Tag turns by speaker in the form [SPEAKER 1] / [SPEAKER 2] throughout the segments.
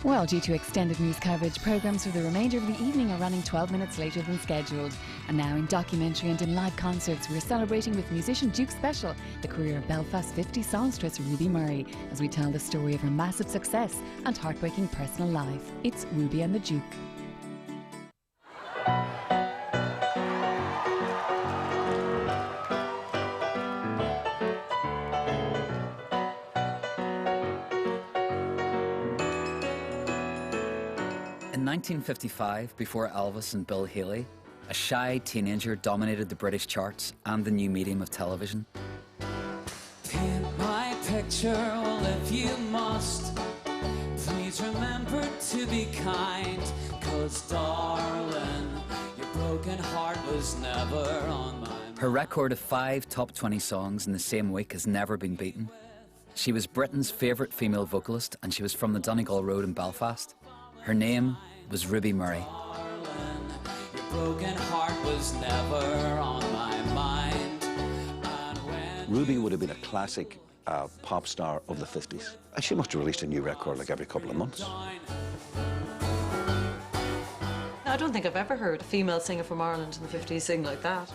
[SPEAKER 1] Well, due to extended news coverage, programmes for the remainder of the evening are running 12 minutes later than scheduled. And now in documentary and in live concerts, we're celebrating with musician Duke Special the career of Belfast 50 songstress Ruby Murray as we tell the story of her massive success and heartbreaking personal life. It's Ruby and the Duke.
[SPEAKER 2] In 1955, before Elvis and Bill Haley, a shy teenager dominated the British charts and the new medium of television.
[SPEAKER 3] Paint my picture, well, if you must, please remember to be kind, 'cause darling, your broken heart was never on my mind.
[SPEAKER 2] Her record of 5 top 20 songs in the same week has never been beaten. She was Britain's favourite female vocalist, and she was from the Donegal Road in Belfast. Her name was Ruby Murray.
[SPEAKER 3] Darling, your broken heart was never on my mind. And when
[SPEAKER 4] Ruby would have been a classic pop star of the 50s. She must have released a new record like every couple of months.
[SPEAKER 5] I don't think I've ever heard a female singer from Ireland in the 50s sing like that.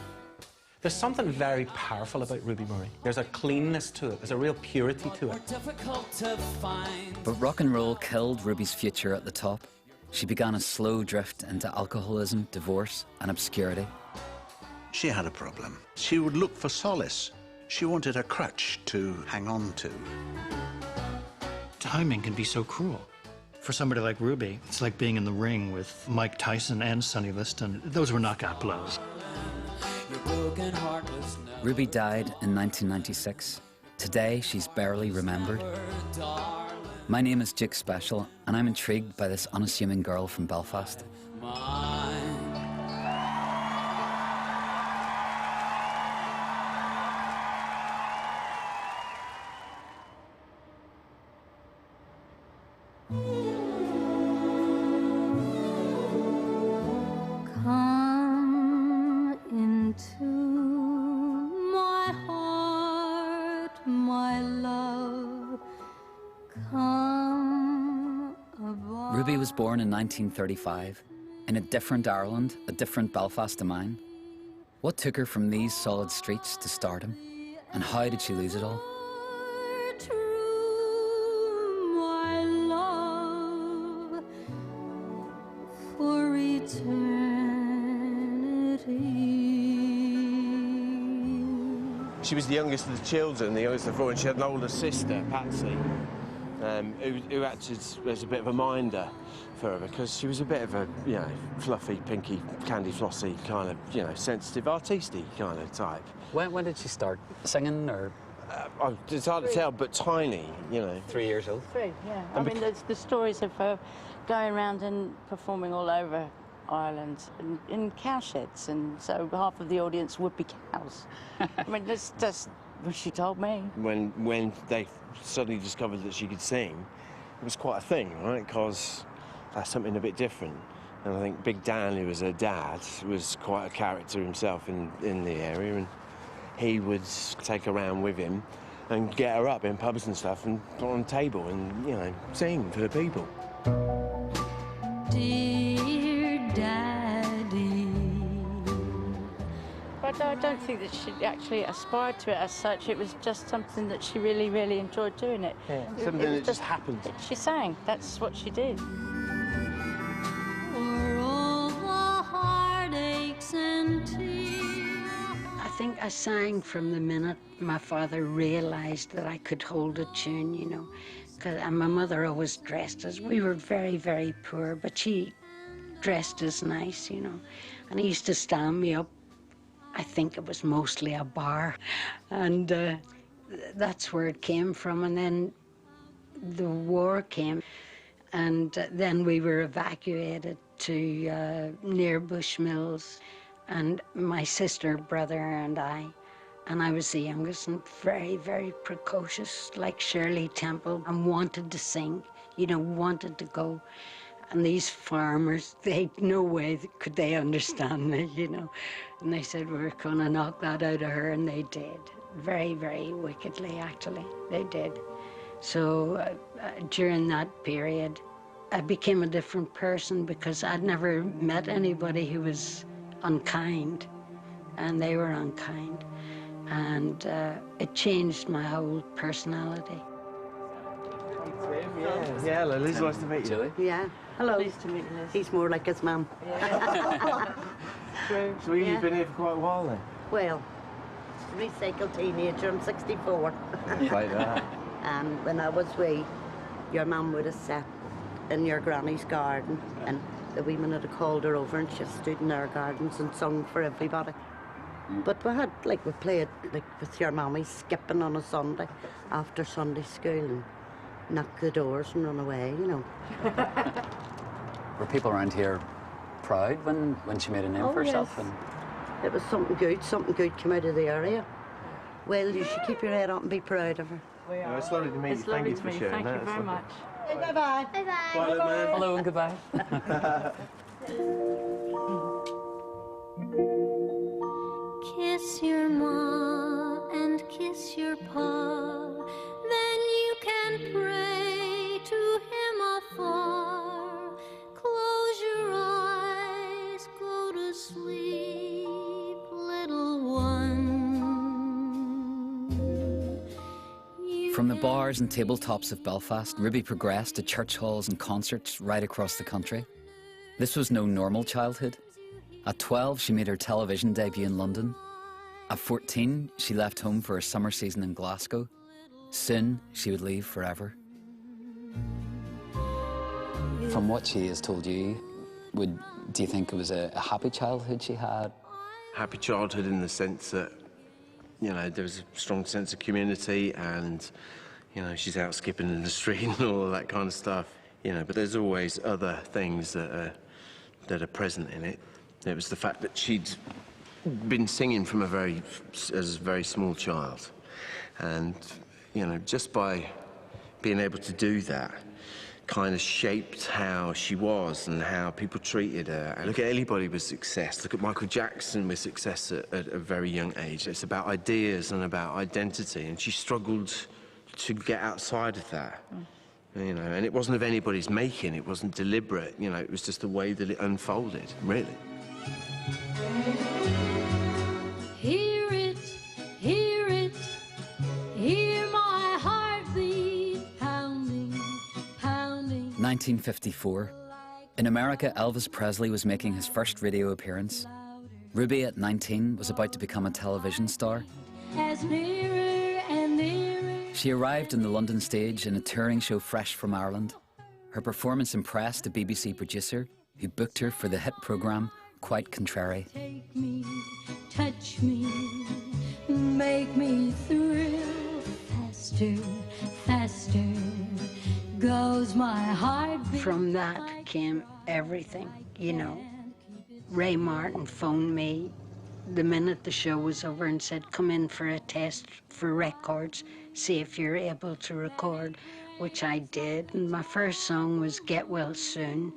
[SPEAKER 6] There's something very powerful about Ruby Murray. There's a cleanness to it. There's a real purity to it.
[SPEAKER 3] difficult to find.
[SPEAKER 2] But rock and roll killed Ruby's future at the top. She began a slow drift into alcoholism, divorce, and obscurity.
[SPEAKER 7] She had a problem. She would look for solace. She wanted a crutch to hang on to.
[SPEAKER 8] Timing can be so cruel. For somebody like Ruby, it's like being in the ring with Mike Tyson and Sonny Liston. Those were knockout blows.
[SPEAKER 2] Ruby died in 1996. Today, she's barely remembered. My name is Duke Special, and I'm intrigued by this unassuming girl from Belfast.
[SPEAKER 9] Come into my heart, my love. Come above.
[SPEAKER 2] Ruby was born in 1935, in a different Ireland, a different Belfast to mine. What took her from these solid streets to stardom? And how did she lose it all?
[SPEAKER 9] True, my love, for eternity.
[SPEAKER 10] She was the youngest of the children, the youngest of 4, and she had an older sister, Patsy, who acted as a bit of a minder for her because she was a bit of a, you know, fluffy, pinky, candy flossy kind of, you know, sensitive, artisty kind of type.
[SPEAKER 2] When did she start singing, or?
[SPEAKER 10] It's hard to tell, but tiny, you know.
[SPEAKER 2] 3 years old?
[SPEAKER 11] 3, yeah. I mean, there's the stories of her going around and performing all over Ireland in cow sheds, and so half of the audience would be cows. I mean, that's what she told me.
[SPEAKER 10] When they suddenly discovered that she could sing, it was quite a thing, right? Because that's something a bit different. And I think Big Dan, who was her dad, was quite a character himself in the area, and he would take her around with him and get her up in pubs and stuff and put on a table and, you know, sing for the people.
[SPEAKER 9] Dear Daddy.
[SPEAKER 11] But I don't think that she actually aspired to it as such. It was just something that she really, really enjoyed doing it.
[SPEAKER 10] Yeah, something that just happened.
[SPEAKER 11] She sang. That's what she did.
[SPEAKER 9] For all the heartaches and tears.
[SPEAKER 12] I think I sang from the minute my father realised that I could hold a tune, you know. And my mother always dressed us. We were very, very poor, but she dressed us nice, you know. And he used to stand me up. I think it was mostly a bar. And that's where it came from. And then the war came. And then we were evacuated to near Bushmills. And my sister, brother, and I was the youngest and very, very precocious, like Shirley Temple, and wanted to sing, you know, wanted to go. And these farmers, no way could they understand me, you know. And they said, we're going to knock that out of her, and they did. Very, very wickedly, actually, they did. So during that period, I became a different person because I'd never met anybody who was unkind, and they were unkind. And it changed my whole personality.
[SPEAKER 10] Yeah, Liz, nice to meet you.
[SPEAKER 13] Yeah. Hello.
[SPEAKER 11] Nice to meet you, Liz.
[SPEAKER 13] He's more like his mum.
[SPEAKER 11] True.
[SPEAKER 10] So you've been here for quite a while then?
[SPEAKER 13] Well, recycled teenager, I'm 64.
[SPEAKER 10] Like that.
[SPEAKER 13] And when I was wee, your mum would have sat in your granny's garden, and the women would have called her over and she stood in their gardens and sung for everybody. But we had, like, we played, like, with your mummy, skipping on a Sunday after Sunday school and knock the doors and run away, you know.
[SPEAKER 2] Were people around here proud when she made a name for herself?
[SPEAKER 13] Yes. It was something good came out of the area. Well, you should keep your head up and be proud of her.
[SPEAKER 10] No, it's lovely to meet you. Thank you for sharing that.
[SPEAKER 11] Thank you very much.
[SPEAKER 13] Bye-bye.
[SPEAKER 10] Bye, little man.
[SPEAKER 2] Hello and goodbye.
[SPEAKER 9] Kiss your ma and kiss your pa, then you can pray to him afar. Close your eyes, go to sleep, little one.
[SPEAKER 2] From the bars and tabletops of Belfast, Ruby progressed to church halls and concerts right across the country. This was no normal childhood. At 12, she made her television debut in London. At 14, she left home for a summer season in Glasgow. Soon, she would leave forever. From what she has told you, do you think it was a happy childhood she had?
[SPEAKER 10] Happy childhood in the sense that, you know, there was a strong sense of community and, you know, she's out skipping in the street and all of that kind of stuff. You know, but there's always other things that are present in it. It was the fact that she'd been singing from as a very small child. And, you know, just by being able to do that kind of shaped how she was and how people treated her. And look at anybody with success. Look at Michael Jackson with success at a very young age. It's about ideas and about identity, and she struggled to get outside of that. You know, and it wasn't of anybody's making, it wasn't deliberate, you know, it was just the way that it unfolded, really.
[SPEAKER 9] Hear it, hear it, hear my heartbeat pounding, pounding.
[SPEAKER 2] 1954. In America, Elvis Presley was making his first radio appearance. Ruby, at 19, was about to become a television star.
[SPEAKER 9] As nearer and nearer.
[SPEAKER 2] She arrived on the London stage in a touring show fresh from Ireland. Her performance impressed a BBC producer who booked her for the hit programme Quite Contrary.
[SPEAKER 9] Take me, touch me, make me thrill. Faster, faster goes my heartbeat.
[SPEAKER 12] From that came everything, you know. Ray Martin phoned me the minute the show was over and said, come in for a test for records, see if you're able to record, which I did. And my first song was Get Well Soon.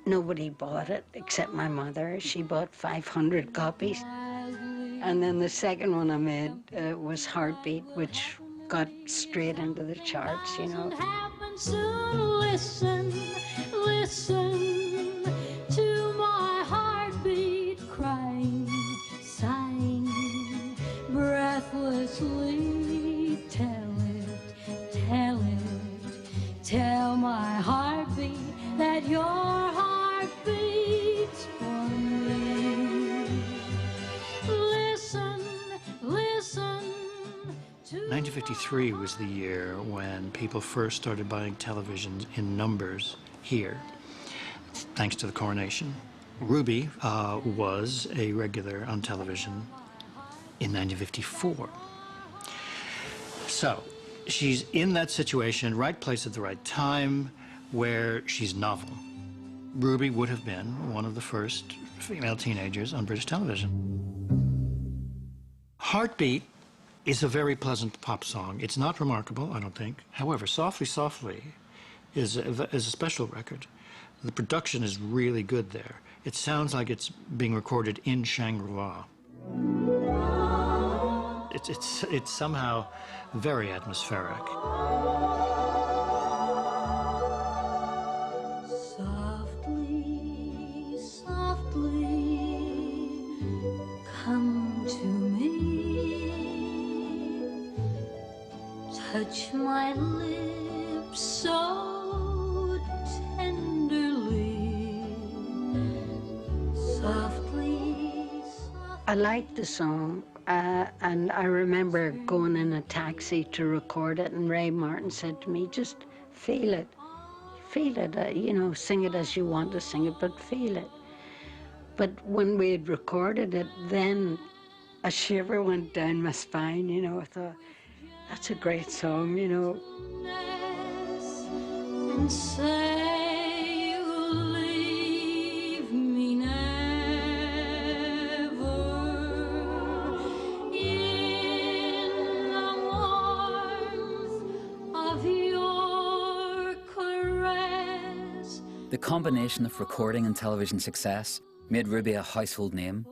[SPEAKER 12] Nobody bought it except my mother. She bought 500 copies. And then the second one I made was Heartbeat, which got straight into the charts, you know.
[SPEAKER 9] Soon, listen, listen to my heartbeat crying, sighing, breathlessly. Tell my heartbeat that your heart beats for me. Listen, listen to
[SPEAKER 8] 1953 was the year when people first started buying televisions in numbers here, thanks to the coronation. Ruby was a regular on television in 1954. So she's in that situation, right place at the right time, where she's novel. Ruby would have been one of the first female teenagers on British television. Heartbeat is a very pleasant pop song. It's not remarkable, I don't think. However, Softly, Softly is a special record. The production is really good there. It sounds like it's being recorded in Shangri-La. It's somehow very atmospheric.
[SPEAKER 9] touch my lips so tenderly, softly.
[SPEAKER 12] I liked the song, and I remember going in a taxi to record it, and Ray Martin said to me, just feel it, you know, sing it as you want to sing it, but feel it. But when we had recorded it, then a shiver went down my spine, you know. I thought, that's a great song, you know.
[SPEAKER 9] And say you'll leave me never in the warmth of your caress.
[SPEAKER 2] The combination of recording and television success made Ruby a household name.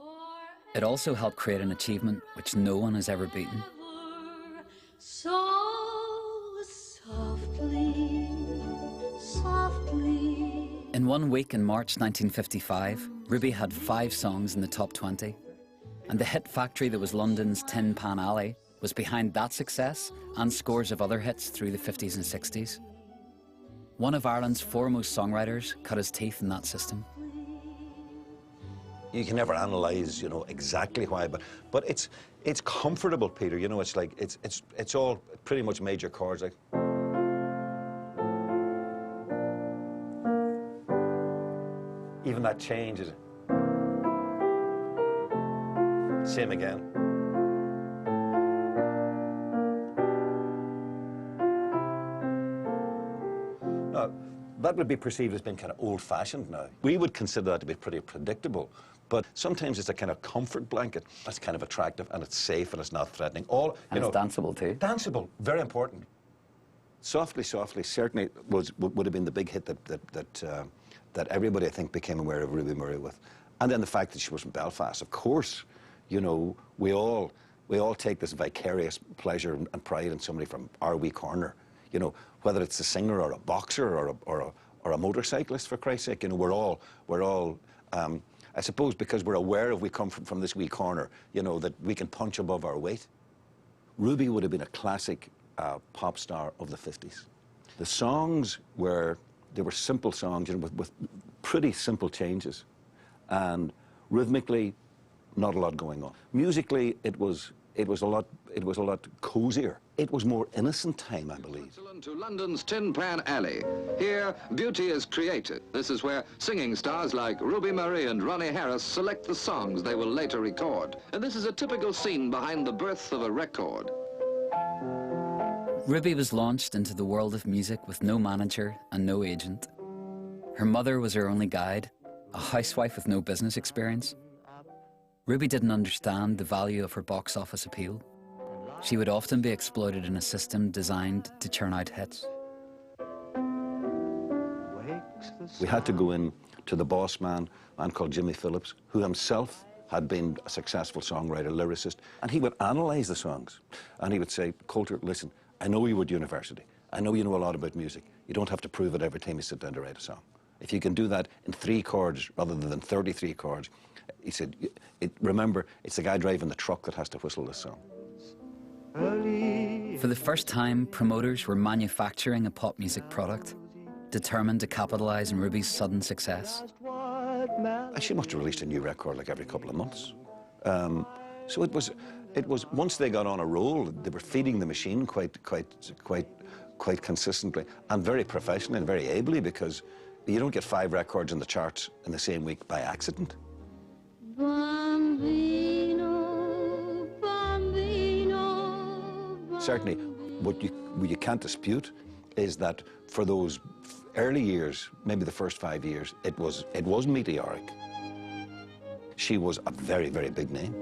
[SPEAKER 2] It also helped create an achievement which no one has ever beaten.
[SPEAKER 9] So softly, softly.
[SPEAKER 2] In 1 week in March 1955, Ruby had 5 songs in the top 20. And the hit factory that was London's Tin Pan Alley was behind that success and scores of other hits through the 50s and 60s. One of Ireland's foremost songwriters cut his teeth in that system.
[SPEAKER 4] You can never analyse, you know, exactly why, but it's comfortable, Peter. You know, it's like it's all pretty much major chords, like. Even that change is same again. Now, that would be perceived as being kind of old-fashioned now. We would consider that to be pretty predictable. But sometimes it's a kind of comfort blanket. That's kind of attractive, and it's safe, and it's not threatening. All,
[SPEAKER 2] and it's danceable too.
[SPEAKER 4] Danceable, very important. Softly, Softly certainly would have been the big hit that everybody, I think, became aware of Ruby Murray with. And then the fact that she was from Belfast, of course, you know, we all take this vicarious pleasure and pride in somebody from our wee corner. You know, whether it's a singer or a boxer or a motorcyclist, for Christ's sake, you know, we're all. I suppose because we're aware of we come from this wee corner, you know, that we can punch above our weight. Ruby would have been a classic pop star of the 50s. The songs were simple songs, you know, with pretty simple changes, and rhythmically, not a lot going on. Musically, it was a lot cozier. It was more innocent time, I believe.
[SPEAKER 14] To London's Tin Pan Alley. Here, beauty is created. This is where singing stars like Ruby Murray and Ronnie Harris select the songs they will later record. And this is a typical scene behind the birth of a record.
[SPEAKER 2] Ruby was launched into the world of music with no manager and no agent. Her mother was her only guide, a housewife with no business experience. Ruby didn't understand the value of her box office appeal. She would often be exploited in a system designed to churn out hits.
[SPEAKER 4] We had to go in to the boss man, a man called Jimmy Phillips, who himself had been a successful songwriter, lyricist, and he would analyse the songs. And he would say, Coulter, listen, I know you were at university. I know you know a lot about music. You don't have to prove it every time you sit down to write a song. If you can do that in 3 chords rather than 33 chords, he said, remember, it's the guy driving the truck that has to whistle this song.
[SPEAKER 2] For the first time, promoters were manufacturing a pop music product, determined to capitalise on Ruby's sudden success.
[SPEAKER 4] She must have released a new record like every couple of months. So it was once they got on a roll, they were feeding the machine quite consistently and very professionally and very ably, because you don't get 5 records in the charts in the same week by accident.
[SPEAKER 9] Bambino, bambino,
[SPEAKER 4] Certainly, what you can't dispute is that for those early years, maybe the first 5 years, it was meteoric. She was a very, very big name.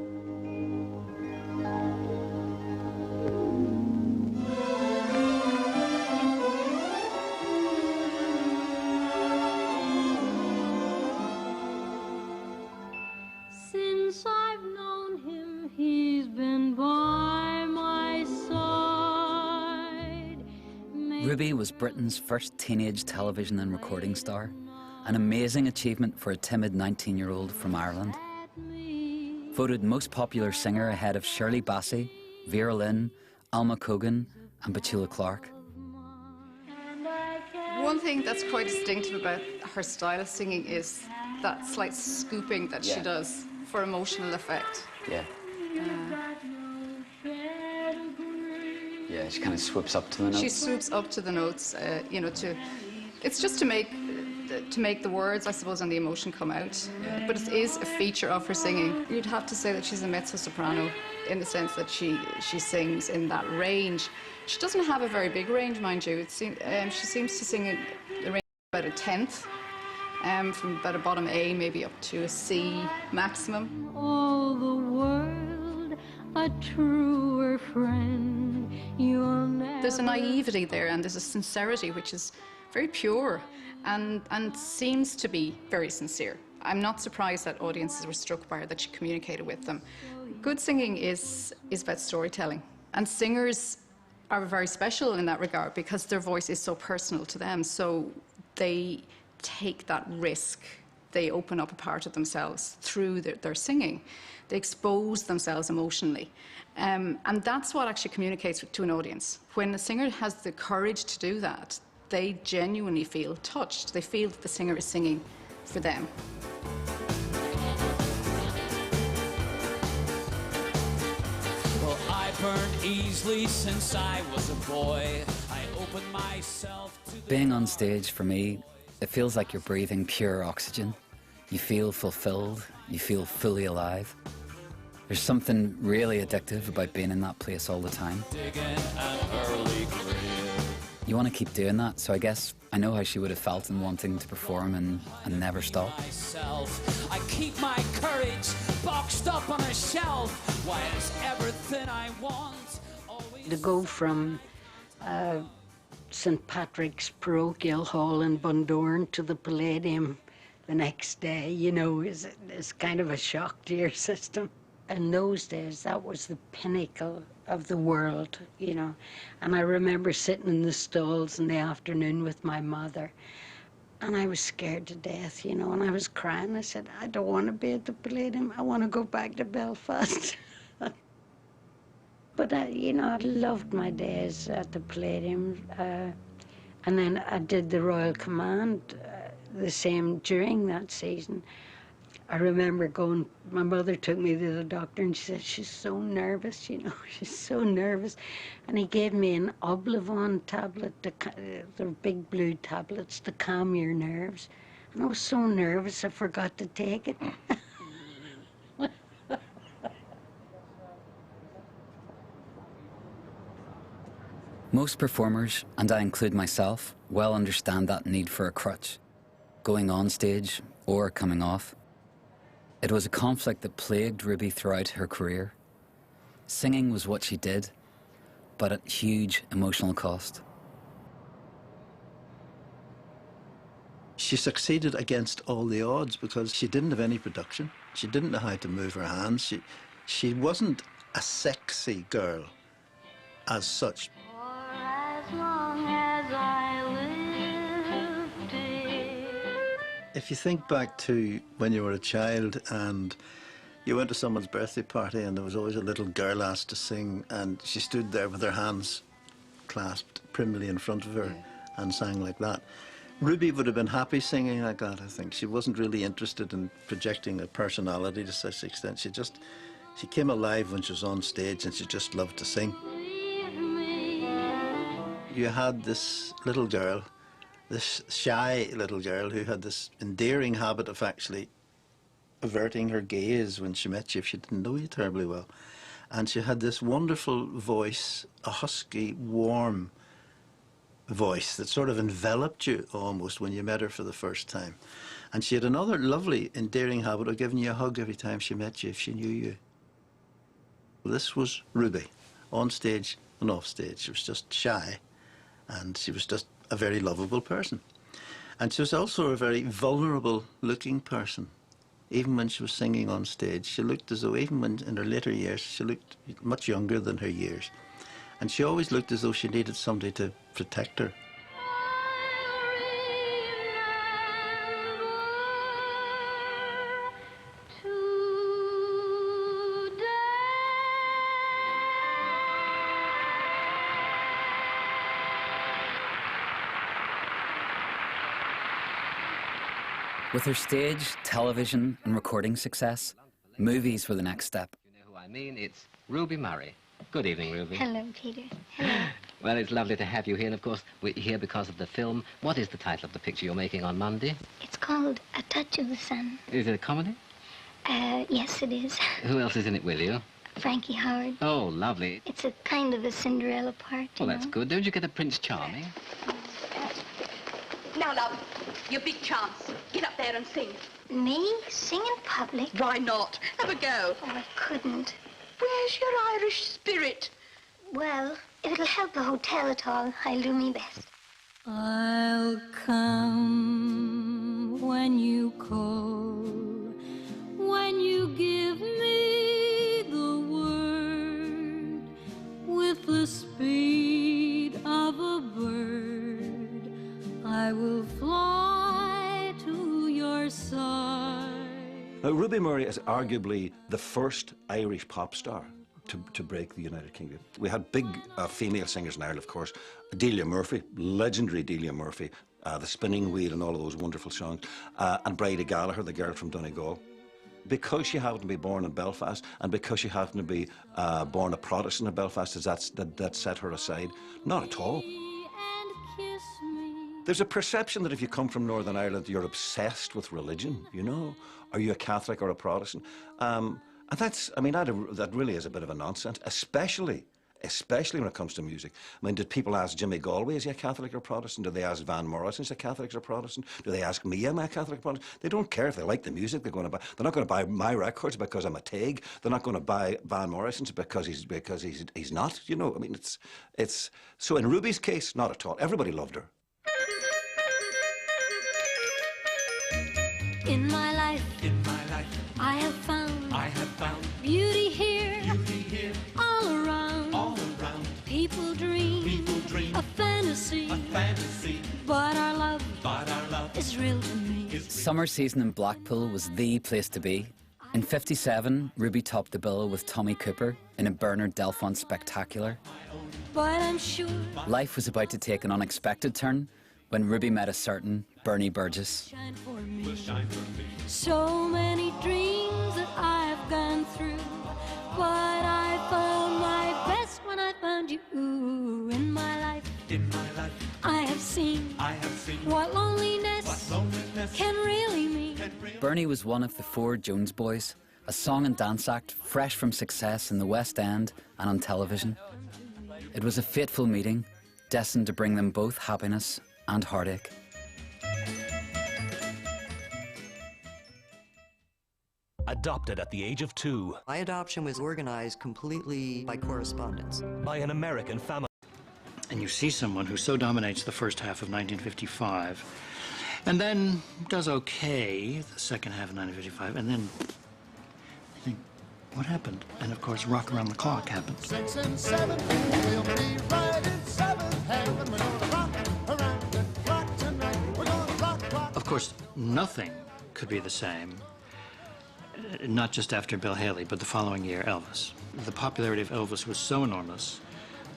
[SPEAKER 9] Since I've known him, he's been by my side.
[SPEAKER 2] Ruby was Britain's first teenage television and recording star, an amazing achievement for a timid 19-year-old from Ireland. Voted most popular singer ahead of Shirley Bassey, Vera Lynn, Alma Cogan, and Petula Clark.
[SPEAKER 15] One thing that's quite distinctive about her style of singing is that slight scooping that she does for emotional effect.
[SPEAKER 2] Yeah. Yeah, she kind of swoops up to the notes.
[SPEAKER 15] She swoops up to the notes, you know, it's just to make the words, I suppose, and the emotion come out. But it is a feature of her singing. You'd have to say that she's a mezzo-soprano in the sense that she sings in that range. She doesn't have a very big range, mind you. She seems to sing in the range of about a tenth, from about a bottom A maybe up to a C maximum.
[SPEAKER 9] All the world a truer friend you'll never.
[SPEAKER 15] There's a naivety there, and there's a sincerity which is very pure and seems to be very sincere. I'm not surprised that audiences were struck by her, that she communicated with them. Good singing is about storytelling, and singers are very special in that regard because their voice is so personal to them, so they take that risk. They open up a part of themselves through their singing. They expose themselves emotionally. And that's what actually communicates to an audience. When a singer has the courage to do that, they genuinely feel touched. They feel that the singer is singing for them.
[SPEAKER 3] Well, I burned easily since I was a boy. I opened myself to the
[SPEAKER 2] Being on stage, for me, it feels like you're breathing pure oxygen. You feel fulfilled, you feel fully alive. There's something really addictive about being in that place all the time.
[SPEAKER 3] digging an early grave.
[SPEAKER 2] You want to keep doing that, so I guess I know how she would have felt in wanting to perform and never stop.
[SPEAKER 3] Myself, I keep my courage boxed up on a shelf. Why is everything I want always...
[SPEAKER 12] To go from St. Patrick's Parochial Hall in Bundoran to the Palladium the next day, you know, is kind of a shock to your system. In those days, that was the pinnacle of the world, you know. And I remember sitting in the stalls in the afternoon with my mother, and I was scared to death, you know, and I was crying. I said, I don't want to be at the Palladium. I want to go back to Belfast. But, you know, I loved my days at the Palladium. And then I did the Royal Command the same during that season. I remember going, my mother took me to the doctor and she said, she's so nervous, you know, she's so nervous. And he gave me an Oblivon tablet, the big blue tablets to calm your nerves. And I was so nervous I forgot to take it.
[SPEAKER 2] Most performers, and I include myself, well understand that need for a crutch, going on stage or coming off. It was a conflict that plagued Ruby throughout her career. Singing was what she did, but at huge emotional cost.
[SPEAKER 7] She succeeded against all the odds because she didn't have any production. She didn't know how to move her hands. She wasn't a sexy girl as such.
[SPEAKER 9] As long as I live, dear.
[SPEAKER 7] If you think back to when you were a child and you went to someone's birthday party and there was always a little girl asked to sing and she stood there with her hands clasped primly in front of her and sang like that. Ruby would have been happy singing like that, I think. She wasn't really interested in projecting a personality to such extent. She came alive when she was on stage and she just loved to sing. You had this little girl, this shy little girl who had this endearing habit of actually averting her gaze when she met you if she didn't know you terribly well. And she had this wonderful voice, a husky, warm voice that sort of enveloped you almost when you met her for the first time. And she had another lovely, endearing habit of giving you a hug every time she met you if she knew you. This was Ruby, on stage and off stage. She was just shy, and she was just a very lovable person. And she was also a very vulnerable-looking person. Even when she was singing on stage, she looked as though, even when in her later years, she looked much younger than her years. And she always looked as though she needed somebody to protect her.
[SPEAKER 2] With her stage, television and recording success, movies were the next step.
[SPEAKER 16] You know who I mean? It's Ruby Murray. Good evening, Ruby.
[SPEAKER 17] Hello, Peter. Hello.
[SPEAKER 16] Well, it's lovely to have you here, and of course, we're here because of the film. What is the title of the picture you're making on Monday?
[SPEAKER 17] It's called A Touch of the Sun.
[SPEAKER 16] Is it a comedy?
[SPEAKER 17] Yes, it is.
[SPEAKER 16] Who else is in it with you?
[SPEAKER 17] Frankie Howard.
[SPEAKER 16] Oh, lovely.
[SPEAKER 17] It's a kind of a Cinderella part,
[SPEAKER 16] Well, that's good. Don't you get a Prince Charming?
[SPEAKER 18] Now, love, your big chance. Get up there and sing.
[SPEAKER 17] Me? Sing in public?
[SPEAKER 18] Why not? Have a go.
[SPEAKER 17] Oh, I couldn't.
[SPEAKER 18] Where's your Irish spirit?
[SPEAKER 17] Well, if it'll help the hotel at all, I'll do me best.
[SPEAKER 9] I'll come when you call, when you give me the word, with the speed of a bird, I will fly to your side.
[SPEAKER 4] Now, Ruby Murray is arguably the first Irish pop star to break the United Kingdom. We had big female singers in Ireland, of course. Delia Murphy, legendary Delia Murphy, The Spinning Wheel and all of those wonderful songs, and Bridie Gallagher, the girl from Donegal. Because she happened to be born in Belfast, and because she happened to be born a Protestant in Belfast, that set her aside? Not at all. There's a perception that if you come from Northern Ireland, you're obsessed with religion, you know? Are you a Catholic or a Protestant? And that's, I mean, that really is a bit of a nonsense, especially when it comes to music. I mean, did people ask Jimmy Galway, is he a Catholic or Protestant? Did they ask Van Morrison, is he a Catholic or Protestant? Do they ask me, am I a Catholic or Protestant? They don't care if they like the music they're going to buy. They're not going to buy my records because I'm a Teague. They're not going to buy Van Morrison's because he's not, you know? I mean, it's so in Ruby's case, not at all. Everybody loved her.
[SPEAKER 9] In my life, I have found beauty here, all around. People dream, a fantasy, but our love is real to me.
[SPEAKER 2] Summer season in Blackpool was the place to be. In '57, Ruby topped the bill with Tommy Cooper in a Bernard Delfont spectacular.
[SPEAKER 9] But I'm sure
[SPEAKER 2] Life was about to take an unexpected turn when Ruby met a certain Bernie Burgess.
[SPEAKER 9] shine for me. So many dreams that I've gone through, but I found my best when I found you. In my life, I have seen what loneliness can really mean.
[SPEAKER 2] Bernie was one of the four Jones Boys, a song and dance act fresh from success in the West End and on television. It was a fateful meeting, destined to bring them both happiness and heartache.
[SPEAKER 19] Adopted at the age of 2.
[SPEAKER 20] My adoption was organized completely by correspondence.
[SPEAKER 19] By an American family.
[SPEAKER 8] And you see someone who so dominates the first half of 1955, and then does okay the second half of 1955, and then I think, what happened? And of course, Rock Around the Clock happened.
[SPEAKER 21] 6 and 7, we'll be right in seventh heaven. We're gonna rock around the clock tonight. We're gonna rock.
[SPEAKER 8] Of course, nothing could be the same, not just after Bill Haley, but the following year, Elvis. The popularity of Elvis was so enormous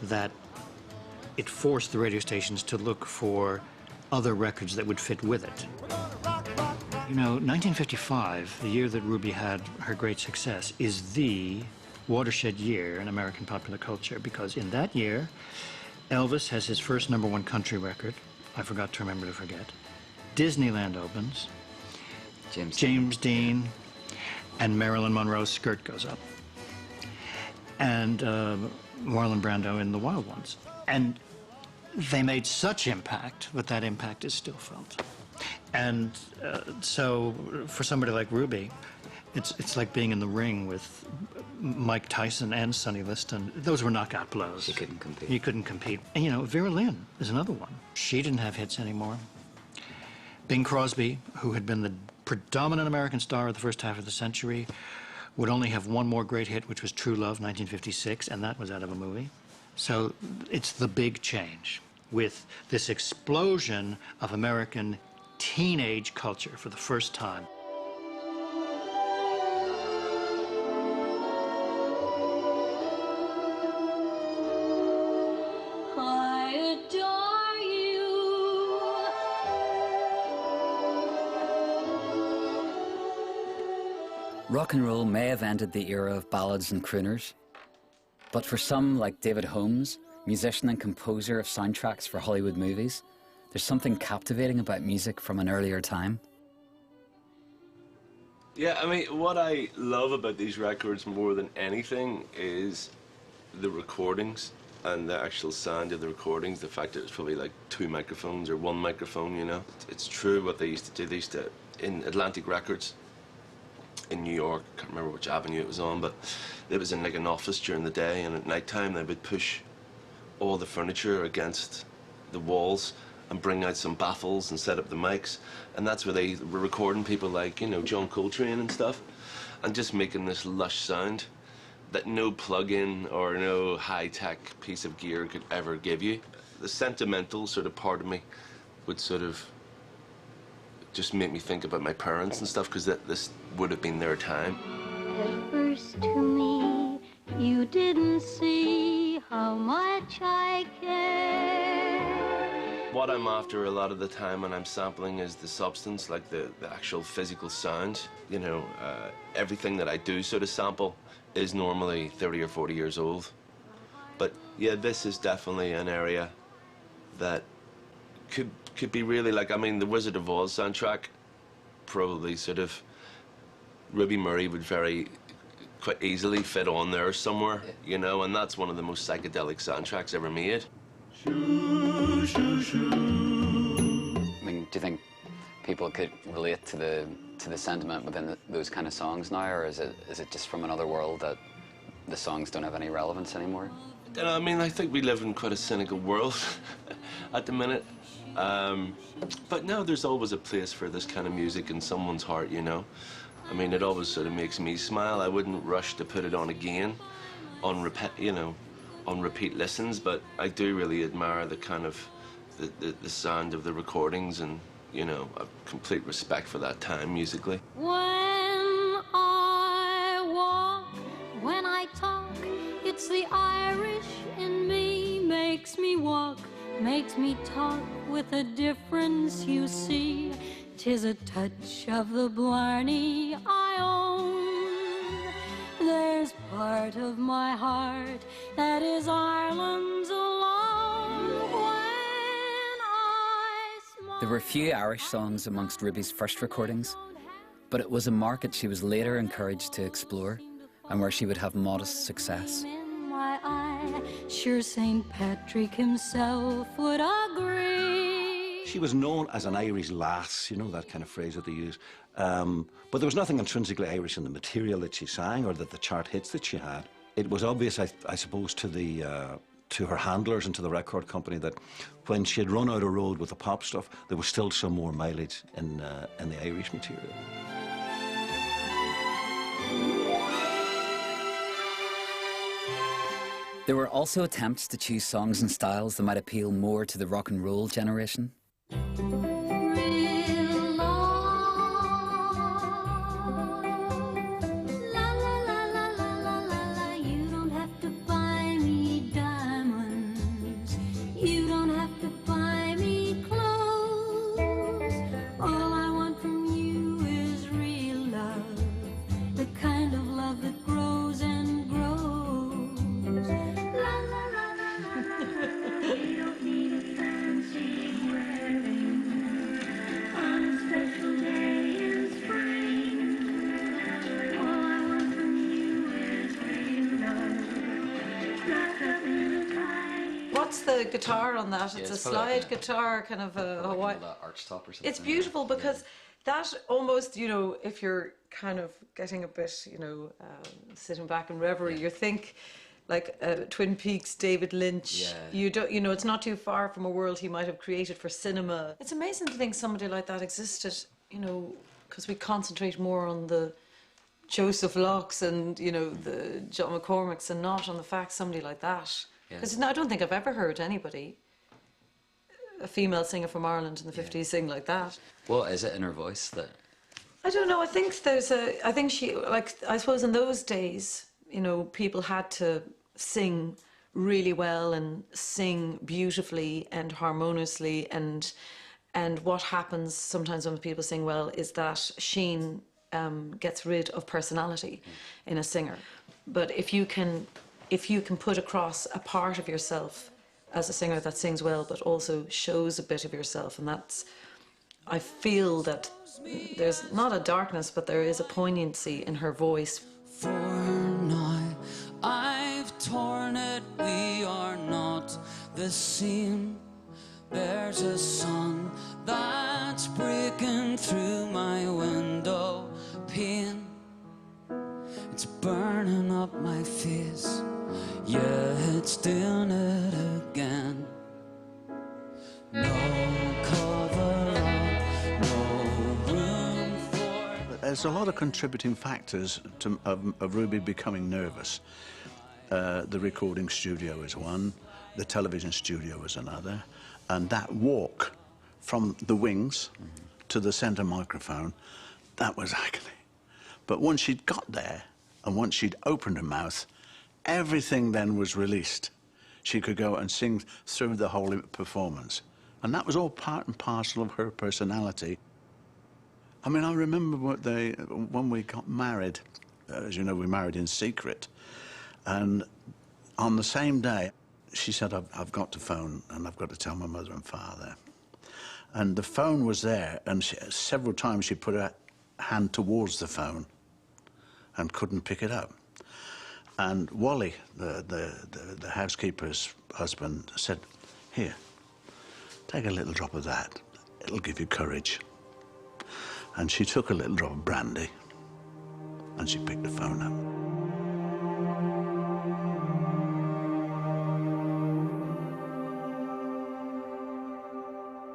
[SPEAKER 8] that it forced the radio stations to look for other records that would fit with it. You know, 1955, the year that Ruby had her great success, is the watershed year in American popular culture, because in that year, Elvis has his first #1 country record, I Forgot to Remember to Forget. Disneyland opens. James Dean and Marilyn Monroe's skirt goes up. And Marlon Brando in The Wild Ones. And they made such impact that that impact is still felt. And so for somebody like Ruby, it's like being in the ring with Mike Tyson and Sonny Liston. Those were knockout blows. You couldn't compete. You couldn't compete. And you know, Vera Lynn is another one. She didn't have hits anymore. Bing Crosby, who had been the predominant American star of the first half of the century, would only have one more great hit, which was True Love, 1956, and that was out of a movie. So it's the big change with this explosion of American teenage culture for the first time.
[SPEAKER 9] I adore you.
[SPEAKER 2] Rock and roll may have ended the era of ballads and crooners, but for some, like David Holmes, musician and composer of soundtracks for Hollywood movies, there's something captivating about music from an earlier time.
[SPEAKER 1] Yeah, I mean, what I love about these records more than anything is the recordings and the actual sound of the recordings. The fact that it's probably like 2 microphones or 1 microphone, you know. It's true what they used to do. They used to, in Atlantic Records in New York, I can't remember which avenue it was on, but it was in like an office during the day, and at night time they would push all the furniture against the walls and bring out some baffles and set up the mics, and that's where they were recording people like, you know, John Coltrane and stuff, and just making this lush sound that no plug-in or no high-tech piece of gear could ever give you. The sentimental sort of part of me would sort of just make me think about my parents and stuff, because this would have been their time.
[SPEAKER 9] At first to me, you didn't see how much I care.
[SPEAKER 1] What I'm after a lot of the time when I'm sampling is the substance, like the actual physical sound. You know, everything that I do sort of sample is normally 30 or 40 years old. But yeah, this is definitely an area that could be really like, I mean, the Wizard of Oz soundtrack, probably sort of, Ruby Murray would quite easily fit on there somewhere, you know, and that's one of the most psychedelic soundtracks ever made.
[SPEAKER 2] I mean, do you think people could relate to the sentiment within those kind of songs now, or is it just from another world that the songs don't have any relevance anymore?
[SPEAKER 1] I mean, I think we live in quite a cynical world at the minute. But no, there's always a place for this kind of music in someone's heart, you know. I mean, it always sort of makes me smile. I wouldn't rush to put it on again, on repeat listens, but I do really admire the kind of the sound of the recordings, and, you know, a complete respect for that time musically.
[SPEAKER 9] When I walk, when I talk, it's the Irish in me makes me walk, makes me talk with a difference, you see. 'Tis a touch of the Blarney I own. There's part of my heart that is Ireland's alone. When I smile.
[SPEAKER 2] There were few Irish songs amongst Ruby's first recordings, but it was a market she was later encouraged to explore, and where she would have modest success.
[SPEAKER 9] In my eye, sure St. Patrick himself would agree.
[SPEAKER 4] She was known as an Irish lass, you know, that kind of phrase that they use. But there was nothing intrinsically Irish in the material that she sang or the chart hits that she had. It was obvious, I suppose, to her handlers and to the record company that when she had run out of road with the pop stuff, there was still some more mileage in the Irish material.
[SPEAKER 2] There were also attempts to choose songs and styles that might appeal more to the rock and roll generation.
[SPEAKER 5] What's the guitar on that? It's a slide guitar, kind of a Hawaii.
[SPEAKER 2] Arch top or something.
[SPEAKER 5] It's beautiful because that almost, you know, if you're kind of getting a bit, you know, sitting back in reverie, you think like Twin Peaks, David Lynch. You don't, you know, it's not too far from a world he might have created for cinema. It's amazing to think somebody like that existed, you know, because we concentrate more on the Joseph Locks and, you know, the John McCormicks, and not on the fact somebody like that. Because I don't think I've ever heard anybody, a female singer from Ireland in the 50s, sing like that.
[SPEAKER 2] What is it in her voice that?
[SPEAKER 5] I don't know. I think I think she, like, I suppose in those days, you know, people had to sing really well and sing beautifully and harmoniously, and what happens sometimes when people sing well is that sheen gets rid of personality in a singer. But if you can put across a part of yourself as a singer that sings well, but also shows a bit of yourself, and that's, I feel that there's not a darkness, but there is a poignancy in her voice.
[SPEAKER 3] For now, I've torn it, we are not the same. There's a sun that's breaking through my window pane. It's burning up my face, yeah, it's doing it again. No cover up, no room for...
[SPEAKER 7] There's a lot of contributing factors to, of Ruby becoming nervous. The recording studio is one, the television studio is another, and that walk from the wings to the centre microphone, that was agony. But once she'd got there, and once she'd opened her mouth, everything then was released. She could go and sing through the whole performance. And that was all part and parcel of her personality. I mean, I remember when we got married, as you know, we married in secret. And on the same day, she said, I've got to phone and I've got to tell my mother and father. And the phone was there, and several times she put her hand towards the phone and couldn't pick it up. And Wally, the housekeeper's husband, said, here, take a little drop of that. It'll give you courage. And she took a little drop of brandy and she picked the phone up.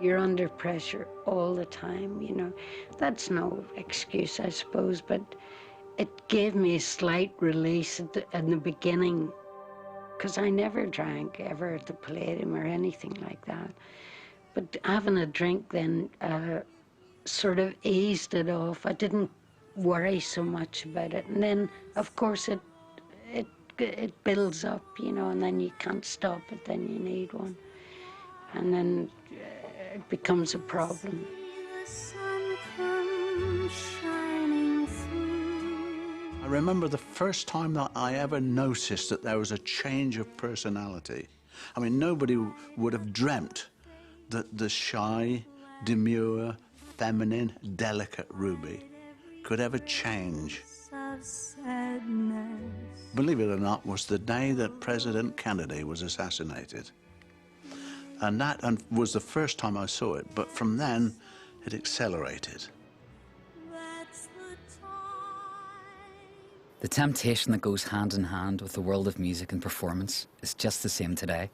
[SPEAKER 12] You're under pressure all the time, you know. That's no excuse, I suppose, but it gave me a slight release in the beginning, because I never drank ever at the Palladium or anything like that. But having a drink then sort of eased it off. I didn't worry so much about it. And then, of course, it builds up, you know, and then you can't stop it, then you need one. And then it becomes a problem.
[SPEAKER 7] I remember the first time that I ever noticed that there was a change of personality. I mean, nobody would have dreamt that the shy, demure, feminine, delicate Ruby could ever change. Believe it or not, was the day that President Kennedy was assassinated. And that was the first time I saw it, but from then, it accelerated.
[SPEAKER 2] The temptation that goes hand in hand with the world of music and performance is just the same today.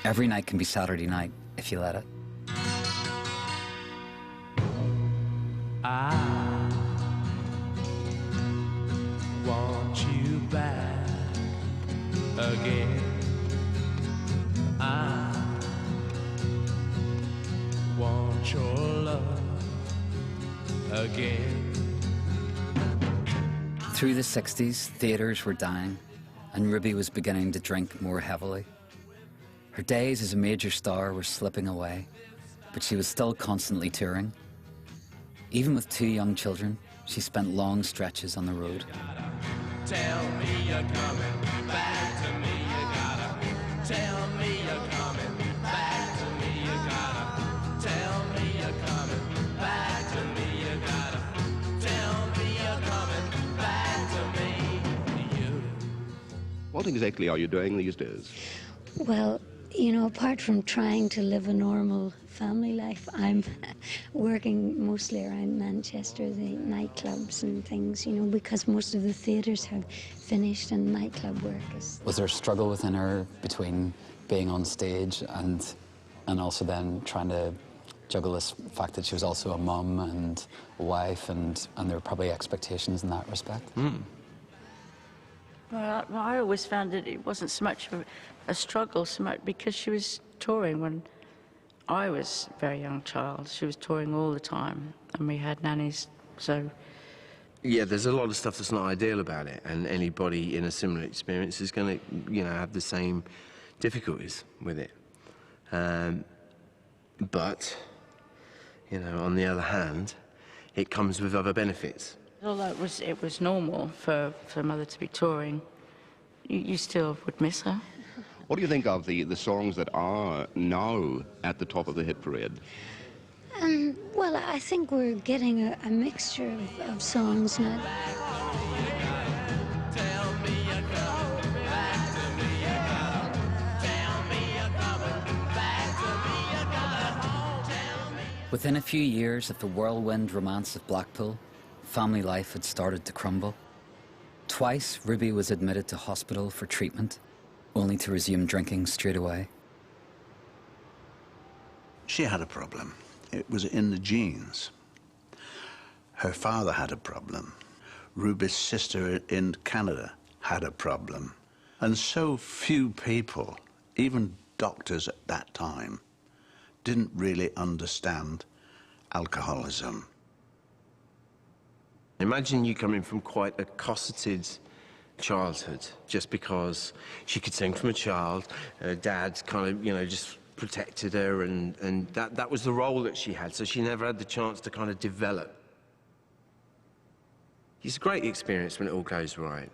[SPEAKER 2] Every night can be Saturday night, if you let it.
[SPEAKER 3] I want you back again. I want your love again.
[SPEAKER 2] Through the 60s, theatres were dying, and Ruby was beginning to drink more heavily. Her days as a major star were slipping away, but she was still constantly touring. Even with 2 young children, she spent long stretches on the road.
[SPEAKER 3] Tell me you're coming back to me, you gotta. Tell me you're coming back to me, you gotta. Tell me you're coming back to me, you gotta. Tell me you're coming back to me, you.
[SPEAKER 6] What exactly are you doing these days?
[SPEAKER 9] Well, you know, apart from trying to live a normal family life, I'm working mostly around Manchester, the nightclubs and things, you know, because most of the theatres have finished and nightclub work is...
[SPEAKER 2] Was there a struggle within her between being on stage and also then trying to juggle this fact that she was also a mum and a wife, and there were probably expectations in that respect?
[SPEAKER 11] Well, I always found that it wasn't so much of a struggle so much because she was touring when I was a very young child. She was touring all the time, and we had nannies, so...
[SPEAKER 10] Yeah, there's a lot of stuff that's not ideal about it, and anybody in a similar experience is going to, you know, have the same difficulties with it. But, you know, on the other hand, it comes with other benefits.
[SPEAKER 11] Although it was normal for Mother to be touring, you still would miss her.
[SPEAKER 6] What do you think of the songs that are now at the top of the hit parade?
[SPEAKER 9] Well, I think we're getting a mixture of songs now.
[SPEAKER 2] Within a few years of the whirlwind romance of Blackpool, family life had started to crumble. Twice, Ruby was admitted to hospital for treatment, only to resume drinking straight away.
[SPEAKER 7] She had a problem. It was in the genes. Her father had a problem. Ruby's sister in Canada had a problem. And so few people, even doctors at that time, didn't really understand alcoholism.
[SPEAKER 10] Imagine you coming from quite a cosseted childhood just because she could sing from a child. Her dad kind of, you know, just protected her, and that was the role that she had, so she never had the chance to kind of develop. It's a great experience when it all goes right.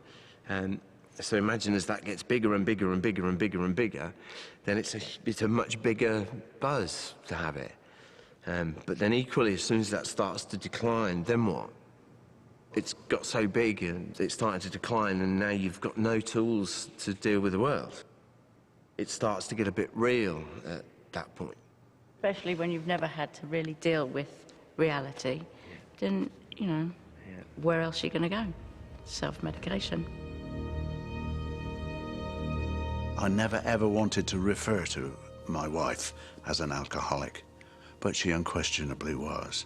[SPEAKER 10] So imagine as that gets bigger and bigger and bigger and bigger and bigger, then it's a much bigger buzz to have it. But then equally, as soon as that starts to decline, then what? It's got so big and it's starting to decline, and now you've got no tools to deal with the world. It starts to get a bit real at that point.
[SPEAKER 11] Especially when you've never had to really deal with reality. Then, you know, where else are you going to go? Self-medication.
[SPEAKER 7] I never ever wanted to refer to my wife as an alcoholic, but she unquestionably was.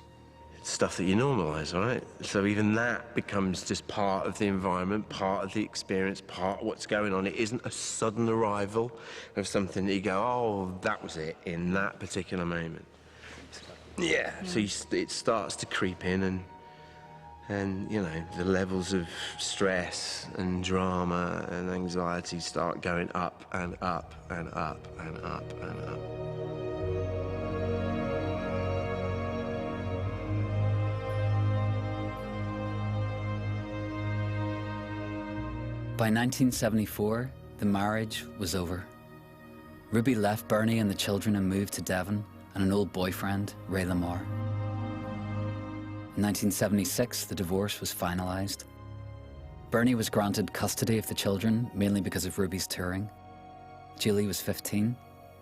[SPEAKER 10] It's stuff that you normalise, right? So even that becomes just part of the environment, part of the experience, part of what's going on. It isn't a sudden arrival of something that you go, oh, that was it in that particular moment. Yeah, so it starts to creep in, and you know, the levels of stress and drama and anxiety start going up and up and up and up and up.
[SPEAKER 2] By 1974, the marriage was over. Ruby left Bernie and the children and moved to Devon and an old boyfriend, Ray Lamar. In 1976, the divorce was finalised. Bernie was granted custody of the children, mainly because of Ruby's touring. Julie was 15,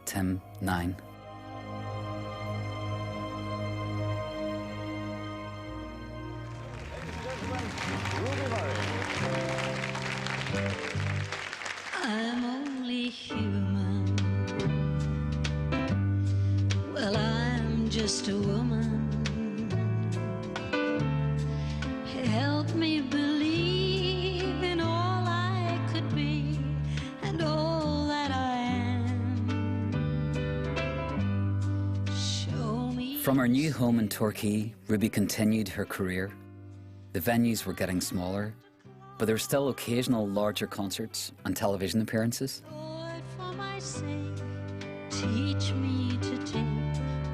[SPEAKER 2] Tim 9.
[SPEAKER 9] I'm only human. Well, I'm just a woman. Help me believe in all I could be and all that I am. Show me.
[SPEAKER 2] From her new home in Torquay, Ruby continued her career. The venues were getting smaller, but there were still occasional larger concerts and television appearances.
[SPEAKER 9] Lord, for my sake, teach me to take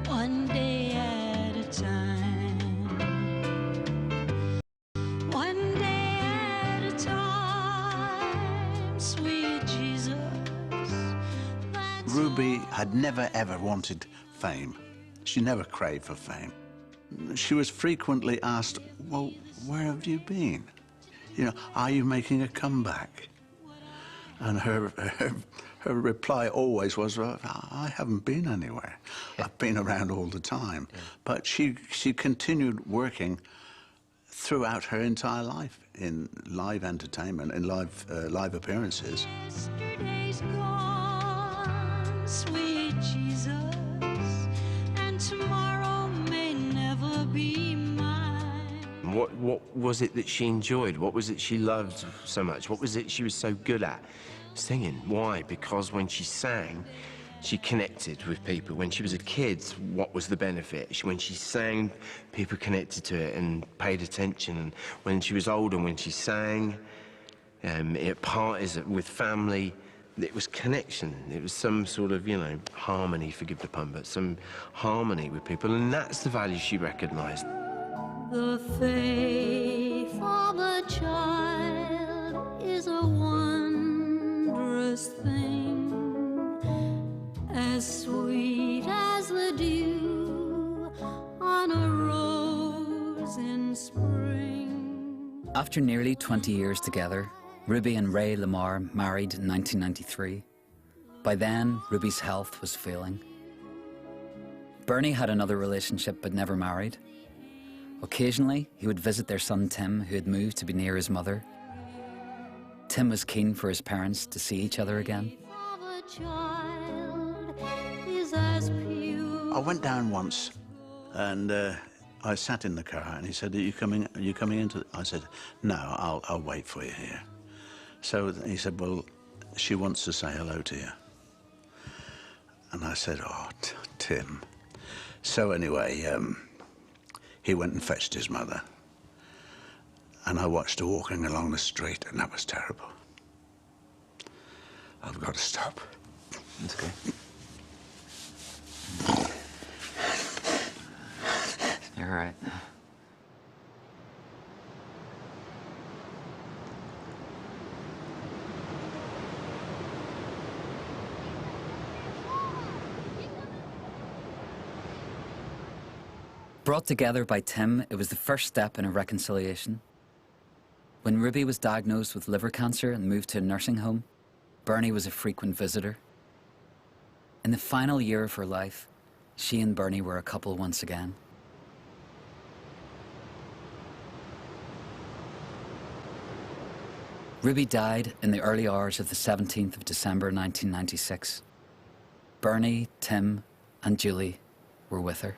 [SPEAKER 9] one day at a time. One day at a time, sweet Jesus.
[SPEAKER 7] Ruby had never ever wanted fame. She never craved for fame. She was frequently asked, well, where have you been? You know, are you making a comeback? And her reply always was, well, I haven't been anywhere. I've been around all the time. But she continued working throughout her entire life in live entertainment, in live appearances.
[SPEAKER 9] Yesterday's gone, sweet Jesus, and tomorrow may never be mine.
[SPEAKER 10] What was it that she enjoyed? What was it she loved so much? What was it she was so good at? Singing. Why? Because when she sang, she connected with people. When she was a kid, what was the benefit? When she sang, people connected to it and paid attention. And when she was older, when she sang at parties with family, it was connection. It was some sort of, you know, harmony, forgive the pun, but some harmony with people. And that's the value she recognised.
[SPEAKER 9] The faith of a child is a wondrous thing, as sweet as the dew on a rose in spring.
[SPEAKER 2] After nearly 20 years together, Ruby and Ray Lamar married in 1993. By then, Ruby's health was failing. Bernie had another relationship but never married. Occasionally, he would visit their son Tim, who had moved to be near his mother. Tim was keen for his parents to see each other again.
[SPEAKER 7] I went down once, and I sat in the car, and he said, "Are you coming into?" I said, "No, I'll wait for you here." So he said, "Well, she wants to say hello to you." And I said, "Oh, Tim." So anyway, he went and fetched his mother, and I watched her walking along the street, and that was terrible. I've got to stop.
[SPEAKER 2] That's okay. You're all right. Brought together by Tim, it was the first step in a reconciliation. When Ruby was diagnosed with liver cancer and moved to a nursing home, Bernie was a frequent visitor. In the final year of her life, she and Bernie were a couple once again. Ruby died in the early hours of the 17th of December 1996. Bernie, Tim, and Julie were with her.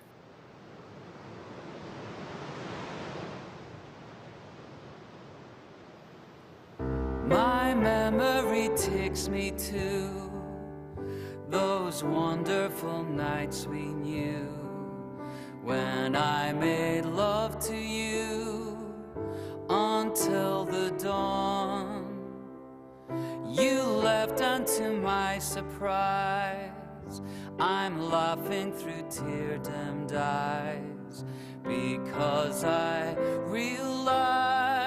[SPEAKER 3] My memory takes me to those wonderful nights we knew, when I made love to you until the dawn. You left, and to my surprise, I'm laughing through tear-dimmed eyes, because I realize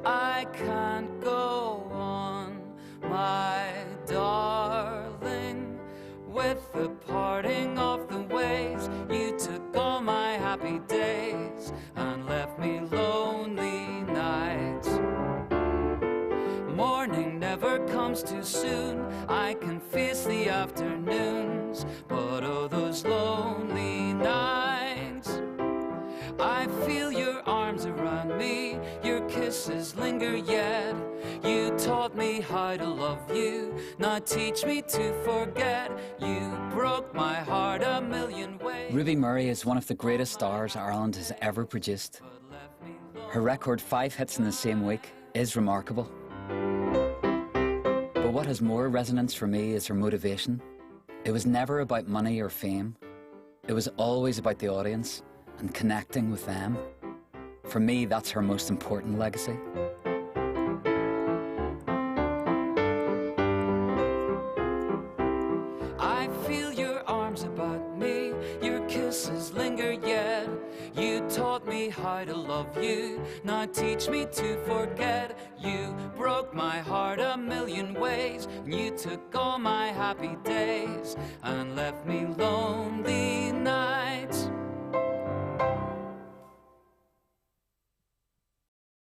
[SPEAKER 3] I can't go on, my darling, with the parting of the ways. You took all my happy days and left me lonely nights. Morning never comes too soon, I can face the afternoons, but oh, those lonely nights. I feel your arms around me, your kisses linger yet. You taught me how to love you, now teach me to forget. You broke my heart a million ways.
[SPEAKER 2] Ruby Murray is one of the greatest stars Ireland has ever produced. Her record 5 hits in the same week is remarkable. But what has more resonance for me is her motivation. It was never about money or fame. It was always about the audience and connecting with them. For me, that's her most important legacy.
[SPEAKER 3] I feel your arms about me, your kisses linger yet. You taught me how to love you, now teach me to forget. You broke my heart a million ways, and you took all my happy days and left me lonely nights.